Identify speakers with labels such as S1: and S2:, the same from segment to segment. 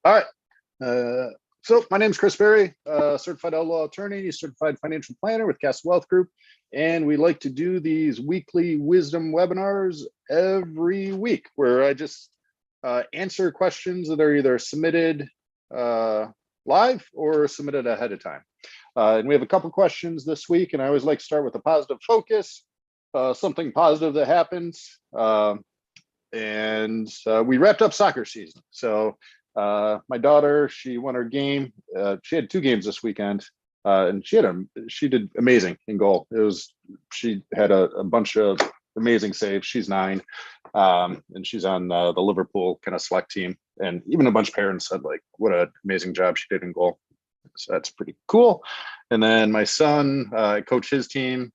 S1: All right. So my name is Chris Berry, certified outlaw attorney, certified financial planner with Castle Wealth Group. And we like to do these weekly wisdom webinars every week where I just answer questions that are either submitted live or submitted ahead of time. And we have a couple questions this week, and I always like to start with a positive focus, something positive that happens. And we wrapped up soccer season. So my daughter, she won her game. She had 2 games this weekend, and she did amazing in goal. She had a bunch of amazing saves. She's 9, and she's on the Liverpool kind of select team. And even a bunch of parents said, like, what an amazing job she did in goal. So that's pretty cool. And then my son, coached his team.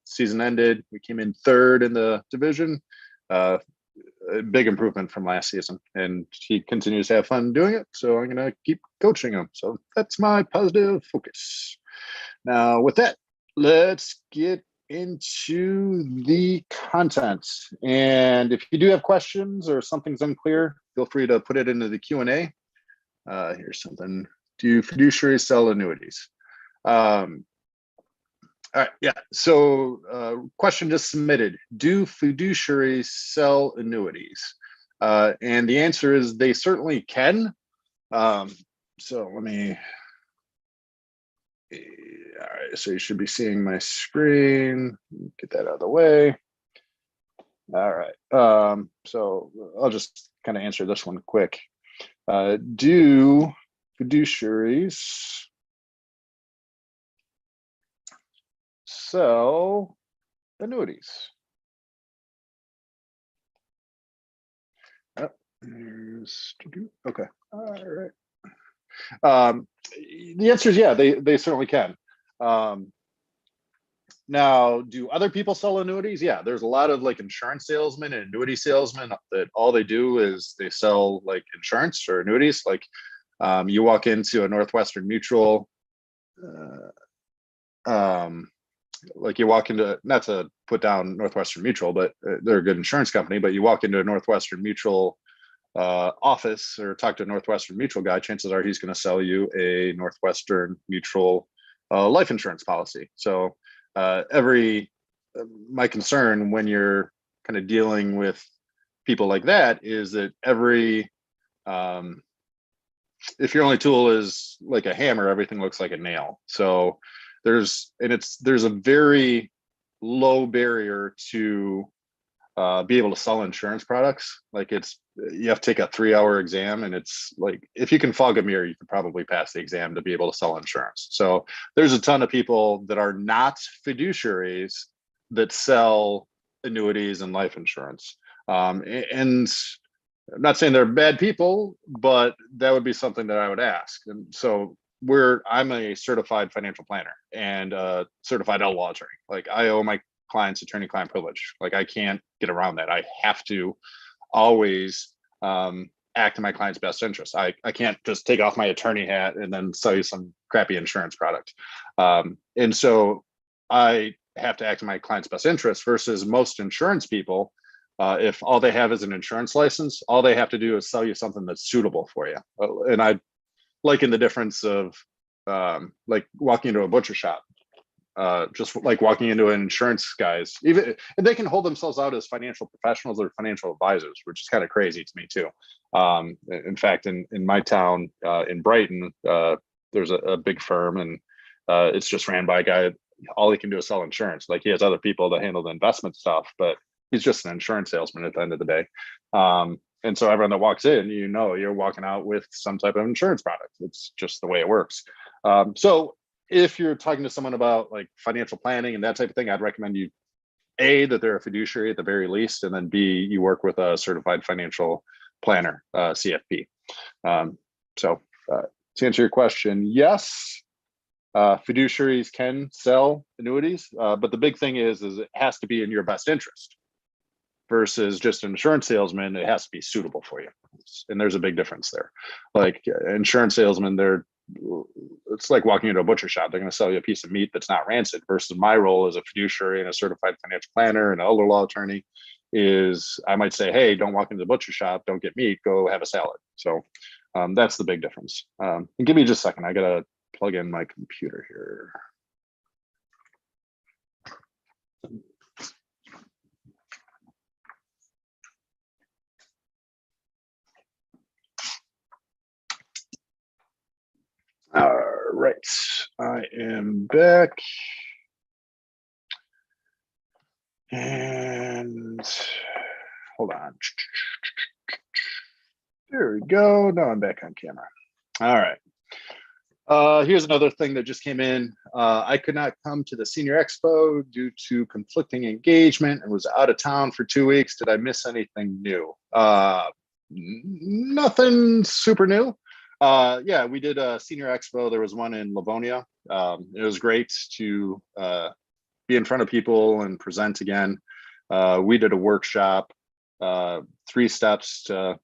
S1: Season ended. We came in 3rd in the division. A big improvement from last season, and he continues to have fun doing it. So I'm going to keep coaching him. So that's my positive focus. Now, with that, let's get into the content. And if you do have questions or something's unclear, feel free to put it into the Q&A. Here's something. Do fiduciaries sell annuities? All right, yeah. So question just submitted. Do fiduciaries sell annuities? And the answer is they certainly can. So let me, all right, so you should be seeing my screen. Get that out of the way. All right, so I'll just kind of answer this one quick. Do fiduciaries sell annuities? Oh, okay. All right. The answer is yeah, they certainly can. Now, do other people sell annuities? Yeah, there's a lot of like insurance salesmen and annuity salesmen that all they do is they sell like insurance or annuities. Like you walk into a Northwestern Mutual, like you walk into, not to put down Northwestern Mutual, but they're a good insurance company, but you walk into a Northwestern Mutual office or talk to a Northwestern Mutual guy, chances are he's going to sell you a Northwestern Mutual life insurance policy. So my concern when you're kind of dealing with people like that is that if your only tool is like a hammer, everything looks like a nail. So there's a very low barrier to be able to sell insurance products. Like you have to take a 3-hour exam, and it's like, if you can fog a mirror, you could probably pass the exam to be able to sell insurance. So there's a ton of people that are not fiduciaries that sell annuities and life insurance. And I'm not saying they're bad people, but that would be something that I would ask. And so I'm a certified financial planner and a certified outlaw attorney. Like I owe my clients attorney-client privilege. Like I can't get around that. I have to always act in my client's best interest. I can't just take off my attorney hat and then sell you some crappy insurance product. And so I have to act in my client's best interest versus most insurance people. If all they have is an insurance license, all they have to do is sell you something that's suitable for you. And I liken the difference of like walking into a butcher shop. Just like walking into an insurance guys, even and they can hold themselves out as financial professionals or financial advisors, which is kind of crazy to me too. In fact, in my town in Brighton, there's a big firm, and it's just ran by a guy. All he can do is sell insurance. Like he has other people that handle the investment stuff, but he's just an insurance salesman at the end of the day. And so everyone that walks in, you're walking out with some type of insurance product. It's just the way it works. So if you're talking to someone about like financial planning and that type of thing, I'd recommend you, A, that they're a fiduciary at the very least, and then B, you work with a certified financial planner, CFP. So to answer your question, yes, fiduciaries can sell annuities, but the big thing is it has to be in your best interest versus just an insurance salesman. It has to be suitable for you. And there's a big difference there. Like insurance salesmen, it's like walking into a butcher shop. They're going to sell you a piece of meat that's not rancid, versus my role as a fiduciary and a certified financial planner and an elder law attorney is I might say, hey, don't walk into the butcher shop, don't get meat, go have a salad. So That's the big difference. And give me just a second. I gotta plug in my computer here. All right, I am back. And hold on. There we go. Now I'm back on camera. All right. Here's another thing that just came in. I could not come to the Senior Expo due to conflicting engagement and was out of town for 2 weeks. Did I miss anything new? Nothing super new. Yeah, we did a Senior Expo. There was one in Livonia. It was great to be in front of people and present again. We did a workshop, 3 steps to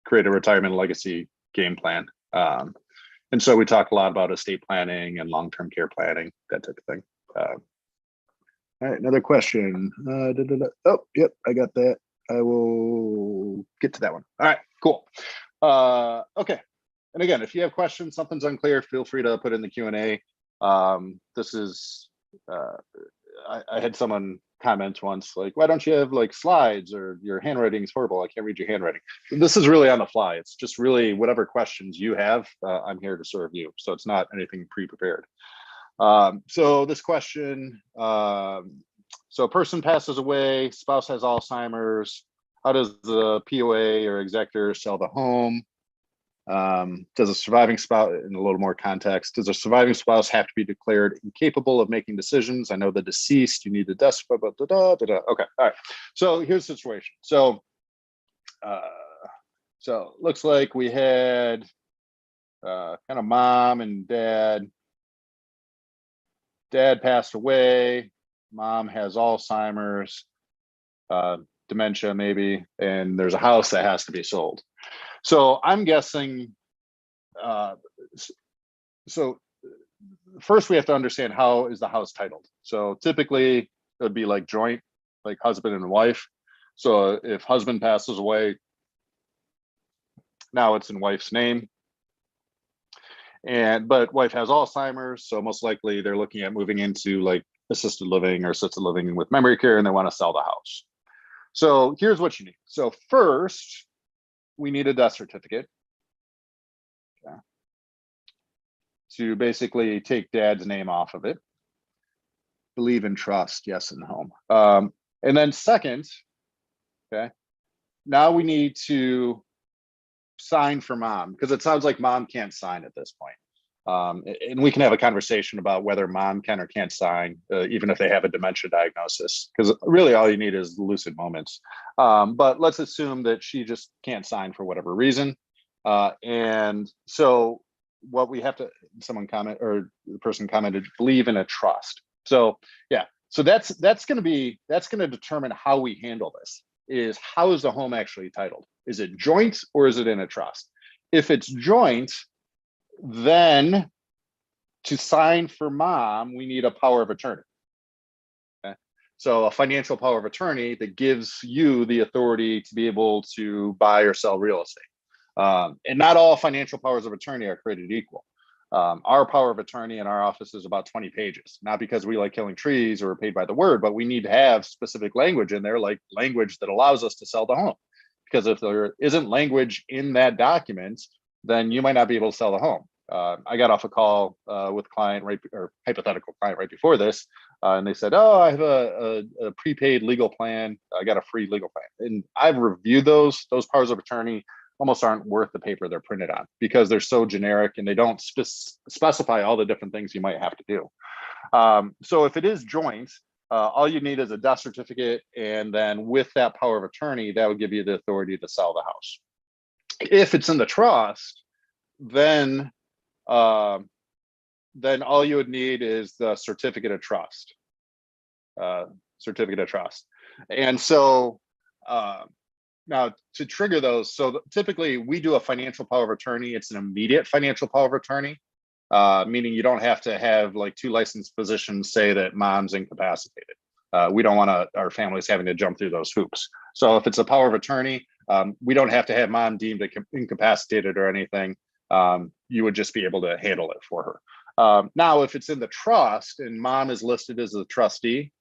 S1: create a retirement legacy game plan. And so we talk a lot about estate planning and long-term care planning, that type of thing. All right, another question. Oh, yep, I got that. I will get to that one. All right, cool. Okay, and again, if you have questions, something's unclear, feel free to put in the Q&A. This is, I had someone comment once, like, why don't you have like slides, or your handwriting is horrible, I can't read your handwriting. This is really on the fly. It's just really whatever questions you have, I'm here to serve you. So it's not anything pre-prepared. So this question, so a person passes away, spouse has Alzheimer's, how does the POA or executor sell the home? Does a surviving spouse, in a little more context, does a surviving spouse have to be declared incapable of making decisions? I know the deceased, you need the death. Okay, all right. So here's the situation. So, looks like we had kind of mom and dad. Dad passed away. Mom has Alzheimer's, dementia maybe, and there's a house that has to be sold. So I'm guessing, so first we have to understand, how is the house titled? So typically it would be like joint, like husband and wife. So if husband passes away, now it's in wife's name. But wife has Alzheimer's, so most likely they're looking at moving into like assisted living or assisted living with memory care, and they want to sell the house. So here's what you need. So first, we need a death certificate, okay, to basically take dad's name off of it. Believe in trust, yes, in the home. And then second, okay, now we need to sign for mom, because it sounds like mom can't sign at this point. And we can have a conversation about whether mom can or can't sign, even if they have a dementia diagnosis, because really all you need is lucid moments. But let's assume that she just can't sign for whatever reason. And so what we have to, someone comment, or the person commented, believe in a trust. So yeah, so that's going to determine how we handle this, is how is the home actually titled? Is it joint or is it in a trust? If it's joint, then to sign for mom, we need a power of attorney. Okay? So a financial power of attorney that gives you the authority to be able to buy or sell real estate. And not all financial powers of attorney are created equal. Our power of attorney in our office is about 20 pages, not because we like killing trees or are paid by the word, but we need to have specific language in there, like language that allows us to sell the home. Because if there isn't language in that document, then you might not be able to sell the home. I got off a call with a client, or hypothetical client, right before this, and they said, "Oh, I have a prepaid legal plan. I got a free legal plan." And I've reviewed those powers of attorney. Almost aren't worth the paper they're printed on, because they're so generic and they don't specify all the different things you might have to do. So if it is joint, all you need is a death certificate, and then with that power of attorney, that would give you the authority to sell the house. If it's in the trust, then all you would need is the certificate of trust. And so now to trigger those, so typically we do a financial power of attorney. It's an immediate financial power of attorney, meaning you don't have to have like 2 licensed physicians say that mom's incapacitated. We don't want our families having to jump through those hoops. So if it's a power of attorney, We don't have to have mom deemed incapacitated or anything. You would just be able to handle it for her. Now, if it's in the trust and mom is listed as a trustee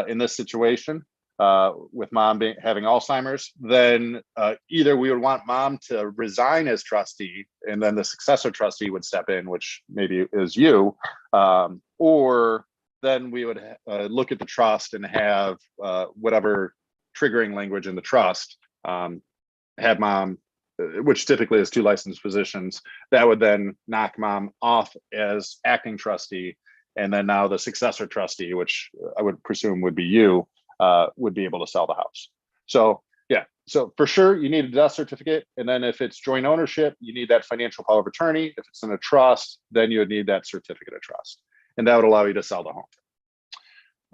S1: in this situation, with mom having Alzheimer's, then either we would want mom to resign as trustee, and then the successor trustee would step in, which maybe is you, or then we would look at the trust and have whatever triggering language in the trust, have mom, which typically is 2 licensed physicians, that would then knock mom off as acting trustee. And then now the successor trustee, which I would presume would be you, would be able to sell the house. So yeah, so for sure you need a death certificate. And then if it's joint ownership, you need that financial power of attorney. If it's in a trust, then you would need that certificate of trust. And that would allow you to sell the home.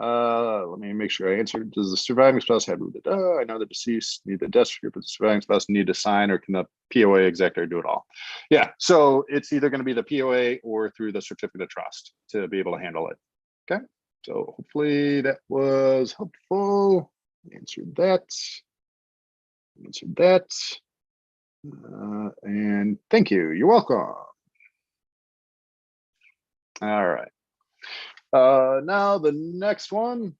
S1: Let me make sure I answered. Does the surviving spouse have, I know the deceased need the death certificate, but the surviving spouse need to sign, or can the POA executor do it all? Yeah, so it's either going to be the POA or through the certificate of trust to be able to handle it. Okay, so hopefully that was helpful. Answered that. And thank you. You're welcome. All right. Now the next one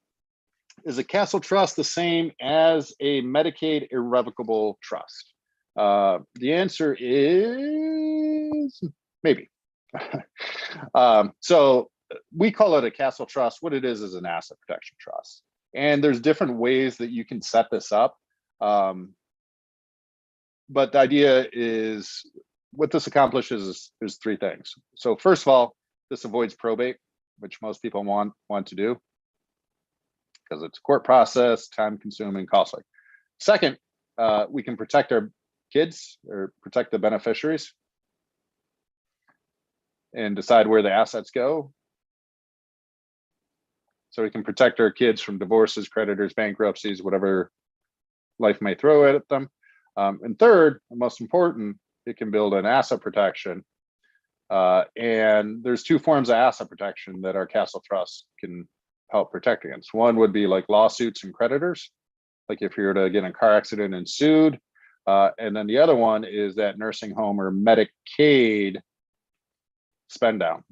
S1: is a castle trust, the same as a Medicaid irrevocable trust. The answer is maybe. So we call it a castle trust. What it is an asset protection trust. And there's different ways that you can set this up. But the idea is, what this accomplishes is 3 things. So first of all, this avoids probate, which most people want to do because it's a court process, time consuming, costly. Second, we can protect our kids or protect the beneficiaries and decide where the assets go. So we can protect our kids from divorces, creditors, bankruptcies, whatever life may throw at them. And third, and most important, it can build an asset protection. And there's 2 forms of asset protection that our castle trust can help protect against. One would be like lawsuits and creditors, like if you were to get in a car accident and sued. And then the other one is that nursing home or Medicaid spend down.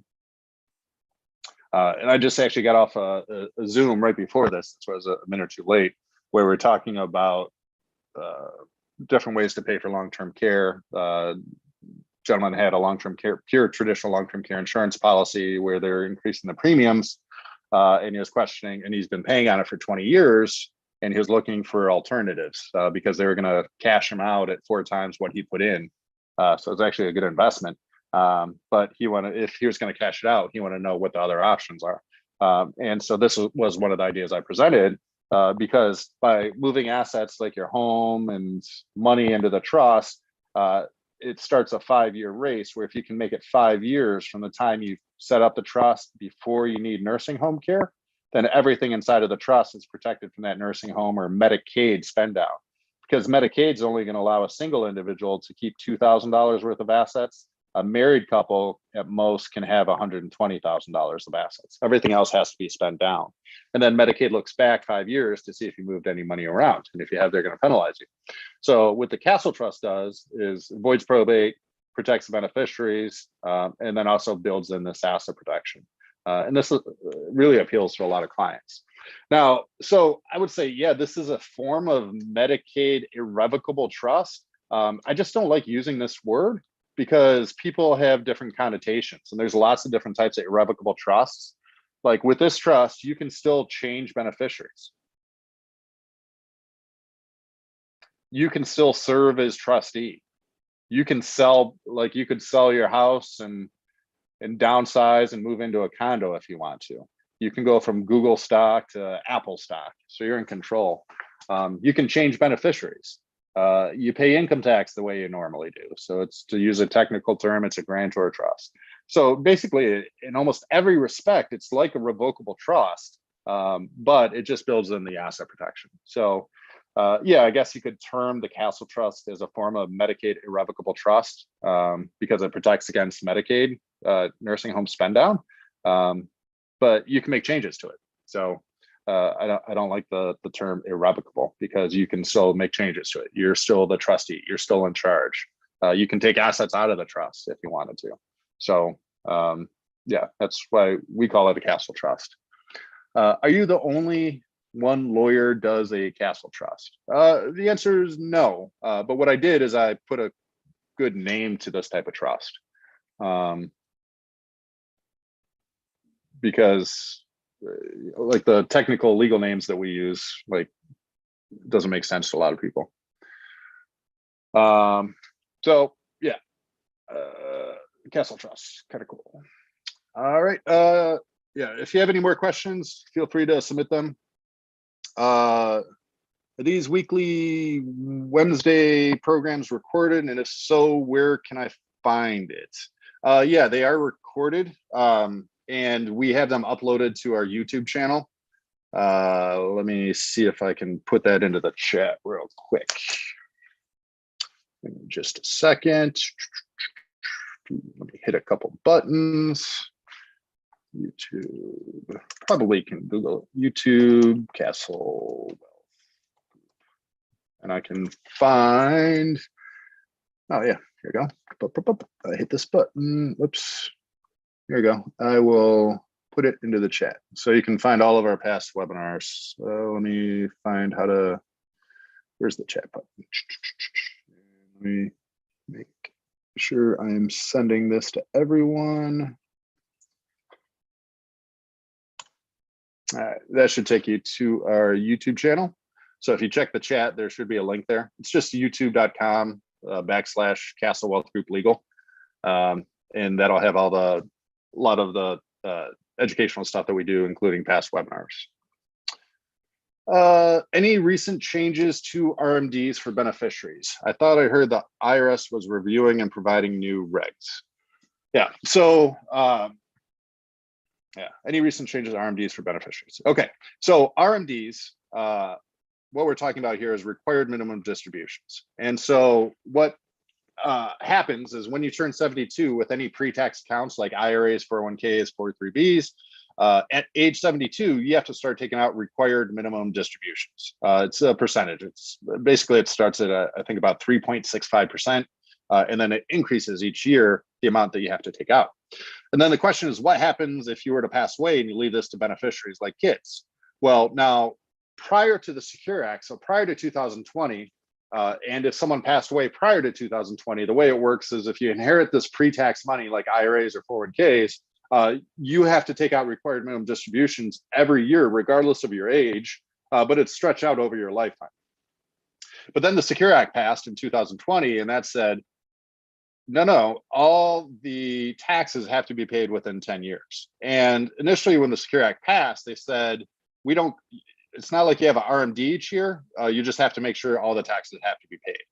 S1: And I just actually got off a Zoom right before this, so I was a minute or 2 late, where we're talking about different ways to pay for long-term care. Gentleman had a long-term care, pure traditional long-term care insurance policy where they're increasing the premiums, and he was questioning, and he's been paying on it for 20 years, and he was looking for alternatives because they were going to cash him out at 4 times what he put in. So it's actually a good investment. But if he was going to cash it out, he wanted to know what the other options are. And so this was one of the ideas I presented, because by moving assets like your home and money into the trust, it starts a 5-year race where if you can make it 5 years from the time you set up the trust before you need nursing home care, then everything inside of the trust is protected from that nursing home or Medicaid spend down. Because Medicaid is only going to allow a single individual to keep $2,000 worth of assets. A married couple at most can have $120,000 of assets. Everything else has to be spent down. And then Medicaid looks back 5 years to see if you moved any money around. And if you have, they're going to penalize you. So what the Castle Trust does is avoids probate, protects the beneficiaries, and then also builds in this asset protection. And this really appeals to a lot of clients. Now, so I would say, yeah, this is a form of Medicaid irrevocable trust. I just don't like using this word, because people have different connotations, and there's lots of different types of irrevocable trusts. Like with this trust, you can still change beneficiaries. You can still serve as trustee. You can sell, like you could sell your house and downsize and move into a condo if you want to. You can go from Google stock to Apple stock, so you're in control. You can change beneficiaries. You pay income tax the way you normally do. So it's, to use a technical term, it's a grantor trust. So basically, in almost every respect, it's like a revocable trust, but it just builds in the asset protection. So yeah, I guess you could term the Castle Trust as a form of Medicaid irrevocable trust, because it protects against Medicaid nursing home spend down, but you can make changes to it. So I don't like the term irrevocable, because you can still make changes to it. You're still the trustee. You're still in charge. You can take assets out of the trust if you wanted to. So yeah, that's why we call it a castle trust. Are you the only one lawyer does a castle trust? The answer is no. But what I did is I put a good name to this type of trust, because like the technical legal names that we use, like, doesn't make sense to a lot of people. So yeah, castle trust, kind of cool. All right. Yeah, if you have any more questions, feel free to submit them. Are these weekly Wednesday programs recorded? And if so, where can I find it? Yeah, they are recorded. And we have them uploaded to our YouTube channel. Let me see if I can put that into the chat real quick. In just a second. Let me hit a couple buttons. YouTube, probably can Google YouTube Castle Wealth, and I can find, oh yeah, here we go. I hit this button, whoops, here we go. I will put it into the chat, so you can find all of our past webinars. Let me find how to, where's the chat button? Let me make sure I'm sending this to everyone. That should take you to our YouTube channel. So if you check the chat, there should be a link there. It's just youtube.com / Castle Wealth Group Legal. And that'll have a lot of the educational stuff that we do, including past webinars. Any recent changes to RMDs for beneficiaries? I thought I heard the IRS was reviewing and providing new regs. Yeah, so yeah, any recent changes to RMDs for beneficiaries? Okay, so RMDs, what we're talking about here is required minimum distributions. And so what happens is when you turn 72 with any pre-tax accounts like IRAs, 401ks, 403bs, at age 72, you have to start taking out required minimum distributions. It's a percentage. It's basically, it starts at, I think, about 3.65%. And then it increases each year, the amount that you have to take out. And then the question is, what happens if you were to pass away and you leave this to beneficiaries like kids? Well, now, prior to the Secure Act, so prior to 2020, and if someone passed away prior to 2020, the way it works is if you inherit this pre-tax money like IRAs or 401ks, you have to take out required minimum distributions every year, regardless of your age, but it's stretched out over your lifetime. But then the Secure Act passed in 2020, and that said, no, all the taxes have to be paid within 10 years. And initially when the Secure Act passed, they said, it's not like you have an RMD each year, you just have to make sure all the taxes have to be paid.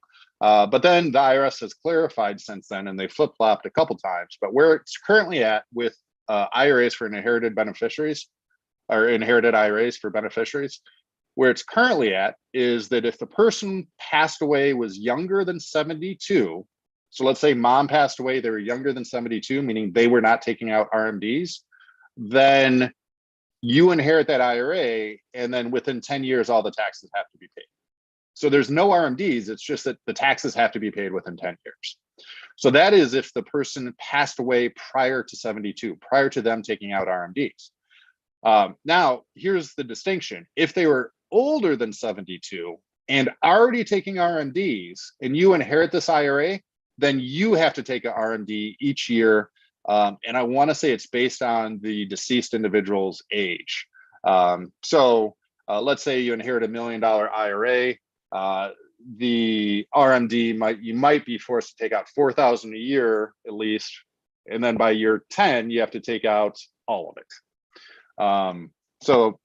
S1: But then the IRS has clarified since then, and they flip-flopped a couple times, but where it's currently at with IRAs for inherited beneficiaries, or inherited IRAs for beneficiaries, where it's currently at is that if the person passed away was younger than 72, so let's say mom passed away, they were younger than 72, meaning they were not taking out RMDs, then you inherit that IRA, and then within 10 years, all the taxes have to be paid. So there's no RMDs, it's just that the taxes have to be paid within 10 years. So that is if the person passed away prior to 72, prior to them taking out RMDs. Now, here's the distinction. If they were older than 72 and already taking RMDs, and you inherit this IRA, then you have to take an RMD each year. And I want to say it's based on the deceased individual's age. So let's say you inherit $1 million IRA. The RMD you might be forced to take out $4,000 a year at least, and then by year 10 you have to take out all of it. So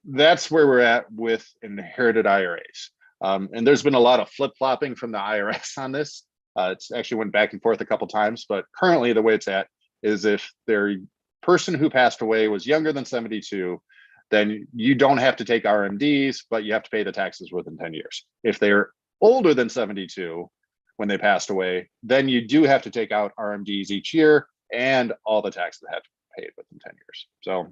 S1: that's where we're at with inherited IRAs. And there's been a lot of flip-flopping from the IRS on this. It's actually went back and forth a couple times, but currently the way it's at is if their person who passed away was younger than 72, then you don't have to take RMDs, but you have to pay the taxes within 10 years. If they're older than 72 when they passed away, then you do have to take out RMDs each year, and all the taxes have to be paid within 10 years. So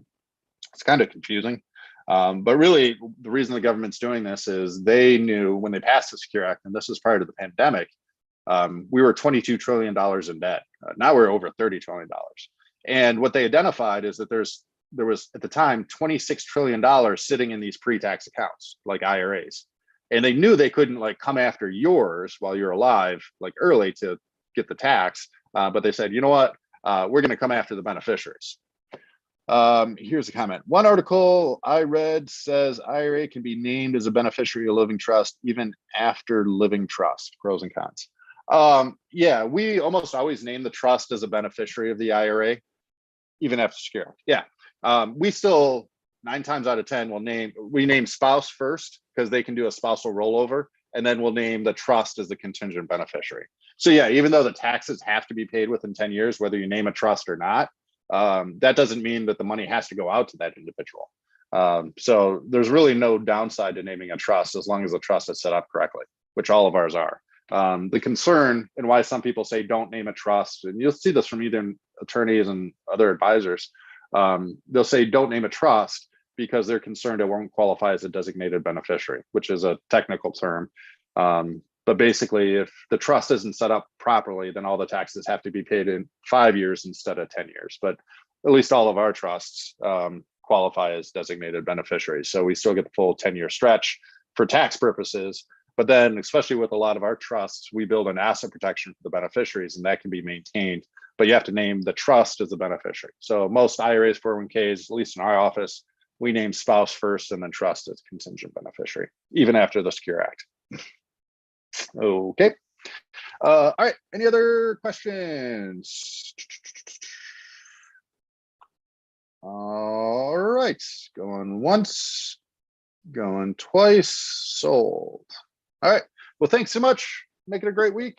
S1: it's kind of confusing. But really, the reason the government's doing this is they knew when they passed the Secure Act, and this was prior to the pandemic, we were $22 trillion in debt. Now we're over $30 trillion. And what they identified is that there was at the time $26 trillion sitting in these pre-tax accounts, like IRAs. And they knew they couldn't like come after yours while you're alive, like early to get the tax. But they said, you know what? We're going to come after the beneficiaries. Here's a comment. One article I read says IRA can be named as a beneficiary of living trust even after living trust. Pros and cons. Yeah, we almost always name the trust as a beneficiary of the IRA, even after secure. Yeah, we still 9 times out of 10 we name spouse first because they can do a spousal rollover, and then we'll name the trust as the contingent beneficiary. So yeah, even though the taxes have to be paid within 10 years, whether you name a trust or not, that doesn't mean that the money has to go out to that individual. So there's really no downside to naming a trust as long as the trust is set up correctly, which all of ours are. The concern and why some people say don't name a trust, and you'll see this from either attorneys and other advisors, they'll say don't name a trust because they're concerned it won't qualify as a designated beneficiary, which is a technical term. But basically, if the trust isn't set up properly, then all the taxes have to be paid in 5 years instead of 10 years. But at least all of our trusts qualify as designated beneficiaries. So we still get the full 10-year stretch for tax purposes. But then, especially with a lot of our trusts, we build an asset protection for the beneficiaries, and that can be maintained. But you have to name the trust as the beneficiary. So most IRAs, 401ks, at least in our office, we name spouse first and then trust as contingent beneficiary, even after the Secure Act. Okay. All right. Any other questions? All right. Going once, going twice, sold. All right. Well, thanks so much. Make it a great week.